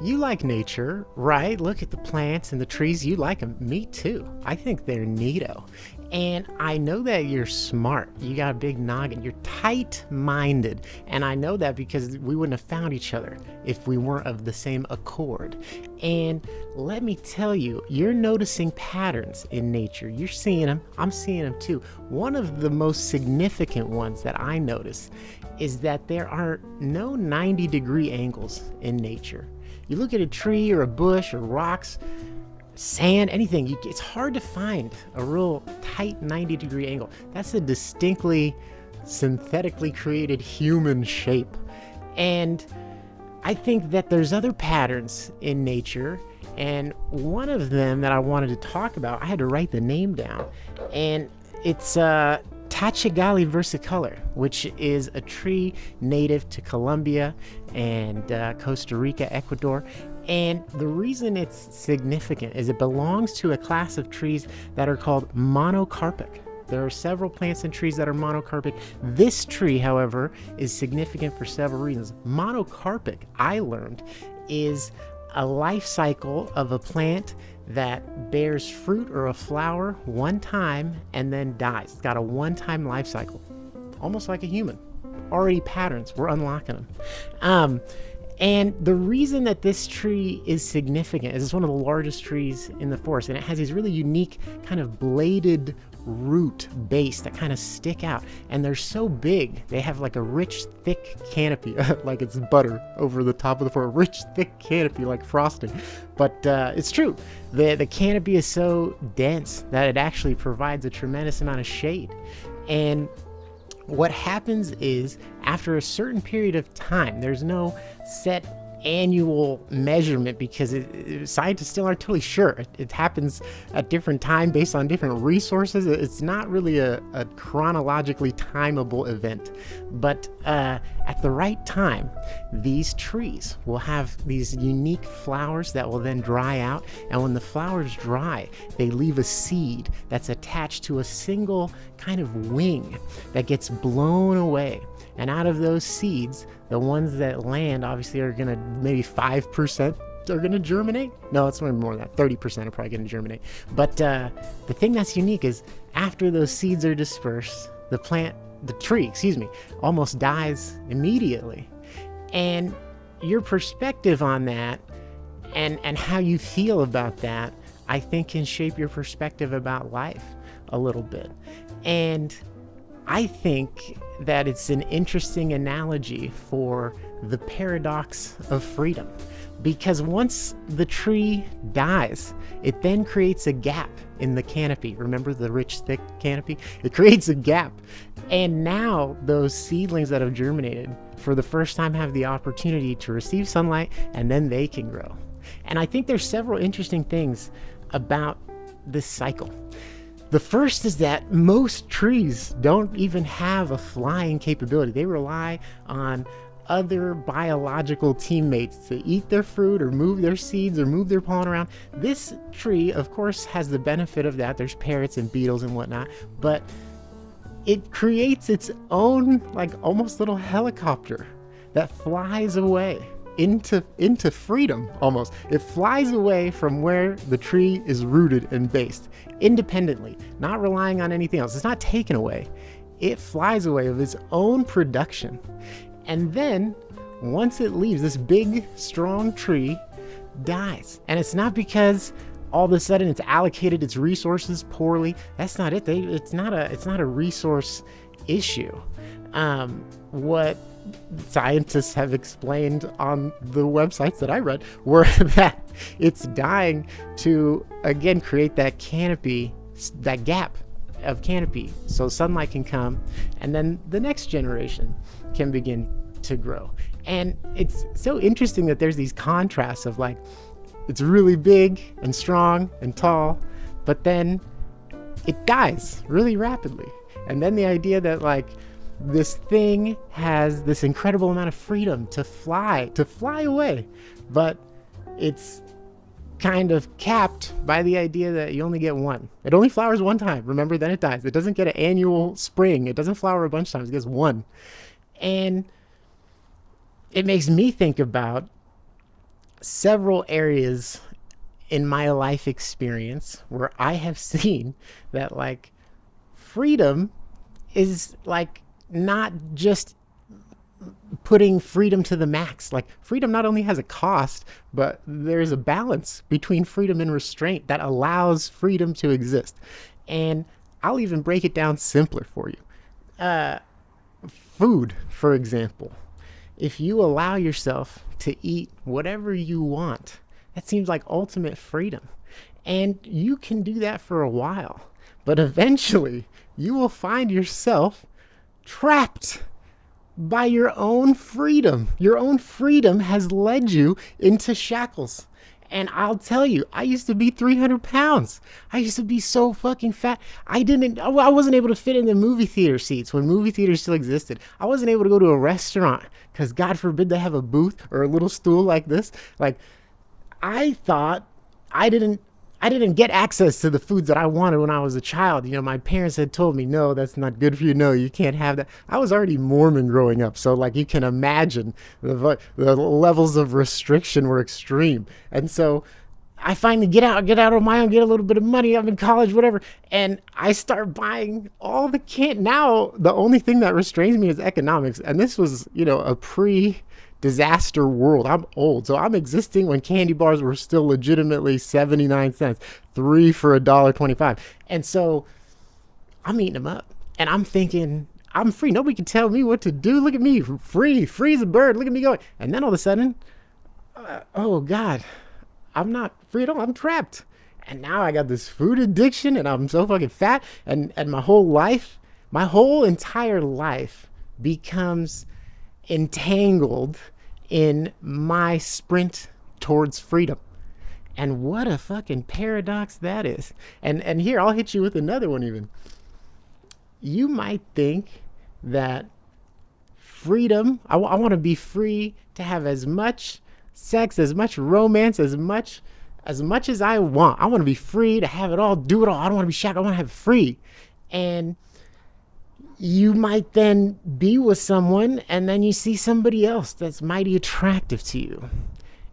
You like nature, right? Look at the plants and the trees. You like them. Me too. I think they're neato. And I know that you're smart. You got a big noggin. You're tight-minded. And I know that because we wouldn't have found each other if we weren't of the same accord. And let me tell you, you're noticing patterns in nature. You're seeing them. I'm seeing them too. One of the most significant ones that I notice is that there are no 90-degree angles in nature. You look at a tree or a bush or rocks, sand, anything, it's hard to find a real tight 90-degree angle. That's a distinctly synthetically created human shape. And I think that there's other patterns in nature, and one of them that I wanted to talk about, I had to write the name down, and it's Tachigali versicolor, which is a tree native to Colombia and Costa Rica, Ecuador. And the reason it's significant is it belongs to a class of trees that are called monocarpic. There are several plants and trees that are monocarpic. This tree, however, is significant for several reasons. Monocarpic, I learned, is a life cycle of a plant that bears fruit or a flower one time and then dies. It's got a one-time life cycle, almost like a human. Already patterns, we're unlocking them. And the reason that this tree is significant is it's one of the largest trees in the forest, and it has these really unique kind of bladed root base that kind of stick out, and they're so big they have like a rich thick canopy like it's butter over the top of the forest, rich thick canopy like frosting. But it's true, the canopy is so dense that it actually provides a tremendous amount of shade. And what happens is, after a certain period of time, there's no set annual measurement because scientists still aren't totally sure. It happens at different time based on different resources. It's not really a chronologically timeable event. But at the right time, these trees will have these unique flowers that will then dry out. And when the flowers dry, they leave a seed that's attached to a single kind of wing that gets blown away. And out of those seeds, the ones that land obviously are going to, maybe 5% are going to germinate. No, it's more than that. 30% are probably going to germinate. But the thing that's unique is after those seeds are dispersed, the tree, almost dies immediately. And your perspective on that and how you feel about that, I think can shape your perspective about life a little bit. And I think that it's an interesting analogy for the paradox of freedom, because once the tree dies, it then creates a gap in the canopy. Remember the rich, thick canopy? It creates a gap. And now those seedlings that have germinated for the first time have the opportunity to receive sunlight, and then they can grow. And I think there's several interesting things about this cycle. The first is that most trees don't even have a flying capability. They rely on other biological teammates to eat their fruit or move their seeds or move their pollen around. This tree, of course, has the benefit of that. There's parrots and beetles and whatnot, but it creates its own, like, almost little helicopter that flies away into freedom almost. It flies away from where the tree is rooted and based, independently, not relying on anything else. It's not taken away. It flies away of its own production. And then once it leaves, this big, strong tree dies. And it's not because all of a sudden it's allocated its resources poorly. That's not it. It's not a resource issue. What scientists have explained on the websites that I read were that it's dying to, again, create that canopy, that gap of canopy, so sunlight can come and then the next generation can begin to grow. And it's so interesting that there's these contrasts of, like, it's really big and strong and tall, but then it dies really rapidly. And then the idea that, like, this thing has this incredible amount of freedom to fly away, but it's kind of capped by the idea that you only get one. It only flowers one time, remember, then it dies. It doesn't get an annual spring. It doesn't flower a bunch of times. It gets one. And it makes me think about several areas in my life experience where I have seen that like freedom is like not just putting freedom to the max. Like freedom not only has a cost, but there's a balance between freedom and restraint that allows freedom to exist. And I'll even break it down simpler for you. Food, for example. If you allow yourself to eat whatever you want, that seems like ultimate freedom. And you can do that for a while. But eventually, you will find yourself trapped by your own freedom. Your own freedom has led you into shackles. And I'll tell you, I used to be 300 pounds. I used to be so fucking fat. I wasn't able to fit in the movie theater seats when movie theaters still existed. I wasn't able to go to a restaurant because God forbid they have a booth or a little stool like this. Like, I thought I didn't I didn't get access to the foods that I wanted when I was a child. You know, my parents had told me, no, that's not good for you. No, you can't have that. I was already Mormon growing up. So like you can imagine the levels of restriction were extreme. And so I finally get out on my own, get a little bit of money. I'm in college, whatever. And I start buying all the now the only thing that restrains me is economics. And this was, you know, a disaster world. I'm old, so I'm existing when candy bars were still legitimately 79 cents, 3 for $1.25. And so I'm eating them up and I'm thinking I'm free. Nobody can tell me what to do. Look at me, free as a bird. Look at me going. And then all of a sudden, oh God, I'm not free at all. I'm trapped. And now I got this food addiction and I'm so fucking fat. And my whole entire life becomes entangled in my sprint towards freedom. And what a fucking paradox that is. And here, I'll hit you with another one even. You might think that freedom, I want to be free to have as much sex, as much romance, as much as I want. I want to be free to have it all, do it all. I don't want to be shackled. I want to have it free. And you might then be with someone and then you see somebody else that's mighty attractive to you.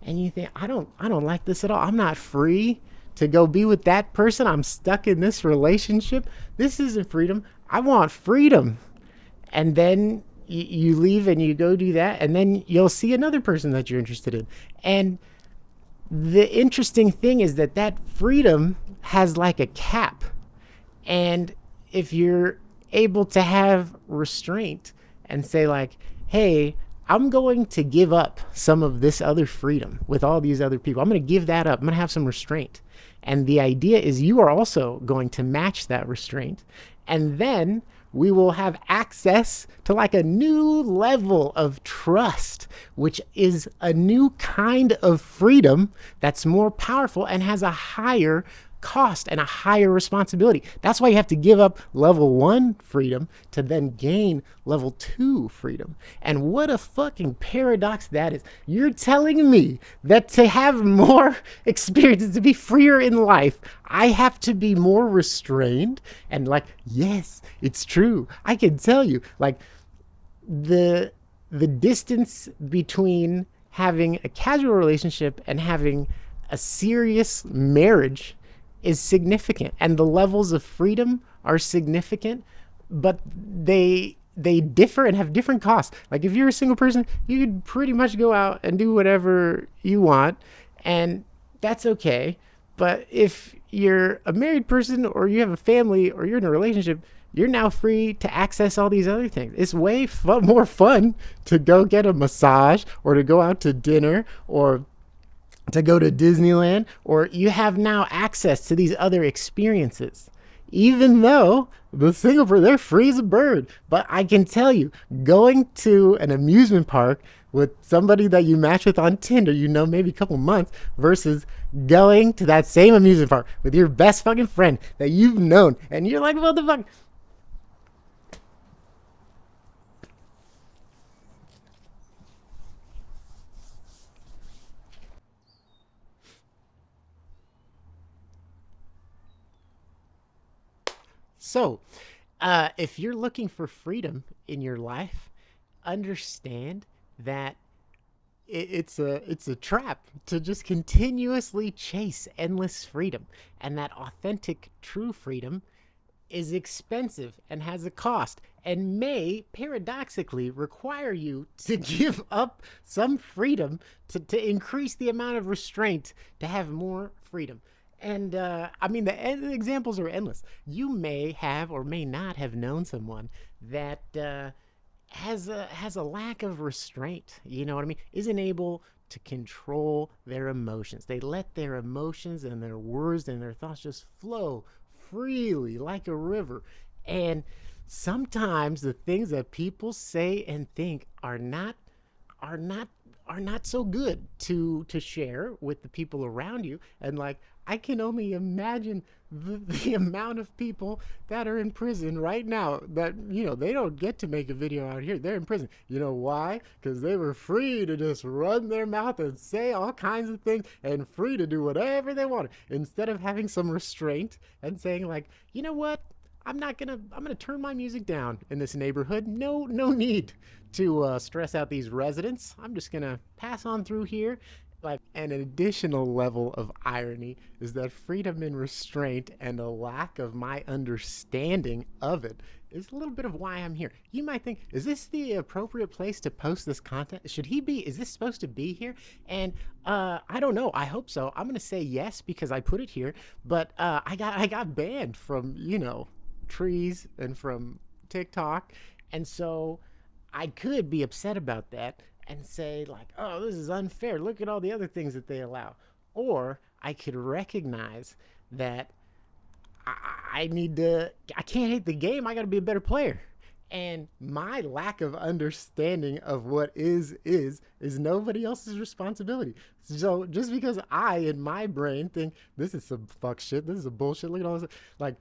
And you think, I don't like this at all. I'm not free to go be with that person. I'm stuck in this relationship. This isn't freedom. I want freedom. And then you leave and you go do that. And then you'll see another person that you're interested in. And the interesting thing is that freedom has like a cap. And if you're able to have restraint and say like, hey, I'm going to give up some of this other freedom with all these other people. I'm going to give that up. I'm going to have some restraint. And the idea is you are also going to match that restraint. And then we will have access to like a new level of trust, which is a new kind of freedom that's more powerful and has a higher cost and a higher responsibility. That's why you have to give up level 1 freedom to then gain level 2 freedom. And what a fucking paradox that is. You're telling me that to have more experiences, to be freer in life, I have to be more restrained? And like, yes, it's true. I can tell you, like, the distance between having a casual relationship and having a serious marriage is significant, and the levels of freedom are significant, but they differ and have different costs. Like if you're a single person, you could pretty much go out and do whatever you want, and that's okay. But if you're a married person or you have a family or you're in a relationship, you're now free to access all these other things. It's way more fun to go get a massage or to go out to dinner or to go to Disneyland, or you have now access to these other experiences. Even though the single person, they're free as a bird. But I can tell you, going to an amusement park with somebody that you match with on Tinder, you know, maybe a couple months, versus going to that same amusement park with your best fucking friend that you've known, and you're like, what the fuck? So, if you're looking for freedom in your life, understand that it's a trap to just continuously chase endless freedom, and that authentic, true freedom is expensive and has a cost and may paradoxically require you to give up some freedom to increase the amount of restraint to have more freedom. And I mean, the examples are endless. You may have or may not have known someone that has a lack of restraint. You know what I mean? Isn't able to control their emotions. They let their emotions and their words and their thoughts just flow freely like a river. And sometimes the things that people say and think are not are not so good to share with the people around you. And like, I can only imagine the amount of people that are in prison right now that, you know, they don't get to make a video out here. They're in prison. You know why? Because they were free to just run their mouth and say all kinds of things and free to do whatever they wanted, instead of having some restraint and saying like, you know what, I'm gonna turn my music down in this neighborhood. No need to stress out these residents. I'm just gonna pass on through here. Like, an additional level of irony is that freedom and restraint and a lack of my understanding of it is a little bit of why I'm here. You might think, is this the appropriate place to post this content? Is this supposed to be here? And I don't know. I hope so. I'm gonna say yes because I put it here, but I got banned from, you know, trees and from TikTok, and so I could be upset about that and say like, oh, this is unfair, look at all the other things that they allow. Or I could recognize that I can't hate the game, I gotta be a better player. And my lack of understanding of what is nobody else's responsibility. So just because I, in my brain, think this is some fuck shit, this is a bullshit, look at all this, like,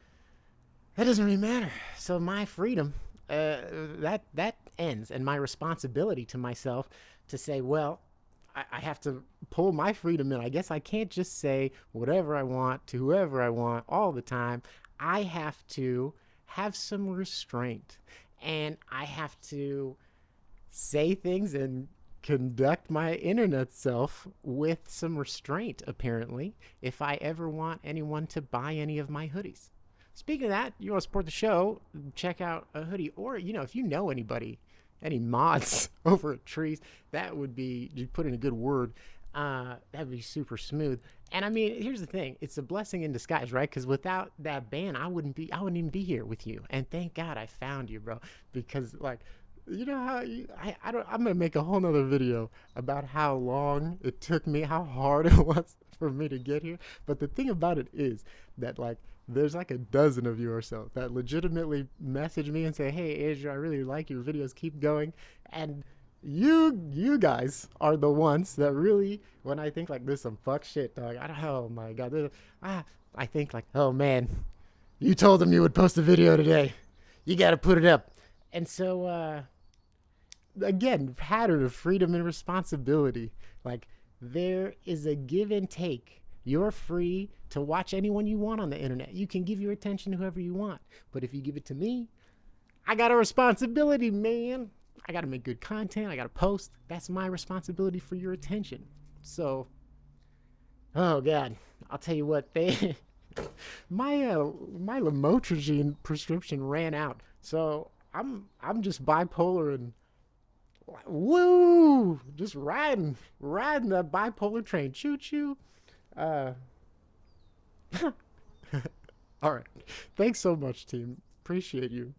that doesn't really matter. So my freedom, that ends, and my responsibility to myself to say, well, I have to pull my freedom in. I guess I can't just say whatever I want to whoever I want all the time. I have to have some restraint, and I have to say things and conduct my internet self with some restraint, apparently, if I ever want anyone to buy any of my hoodies. Speaking of that, you want to support the show, check out a hoodie. Or, you know, if you know anybody, any mods over at Trees, that would be, you put in a good word, that'd be super smooth. And I mean, here's the thing, it's a blessing in disguise, right? Because without that ban, I wouldn't even be here with you. And thank God I found you, bro. Because like, you know how I'm gonna make a whole nother video about how long it took me, how hard it was for me to get here. But the thing about it is that like, there's like a dozen of you or so that legitimately message me and say, hey Andrew, I really like your videos, keep going. And you guys are the ones that really, when I think like, this is some fuck shit, dog, oh my god, I think like, oh man, you told them you would post a video today, you gotta put it up. And so again, pattern of freedom and responsibility. Like, there is a give and take. You're free to watch anyone you want on the internet. You can give your attention to whoever you want. But if you give it to me, I got a responsibility, man. I got to make good content. I got to post. That's my responsibility for your attention. So, oh God, I'll tell you what, my lamotrigine prescription ran out. So I'm just bipolar and woo, just riding that bipolar train. Choo choo. All right. Thanks so much, team. Appreciate you.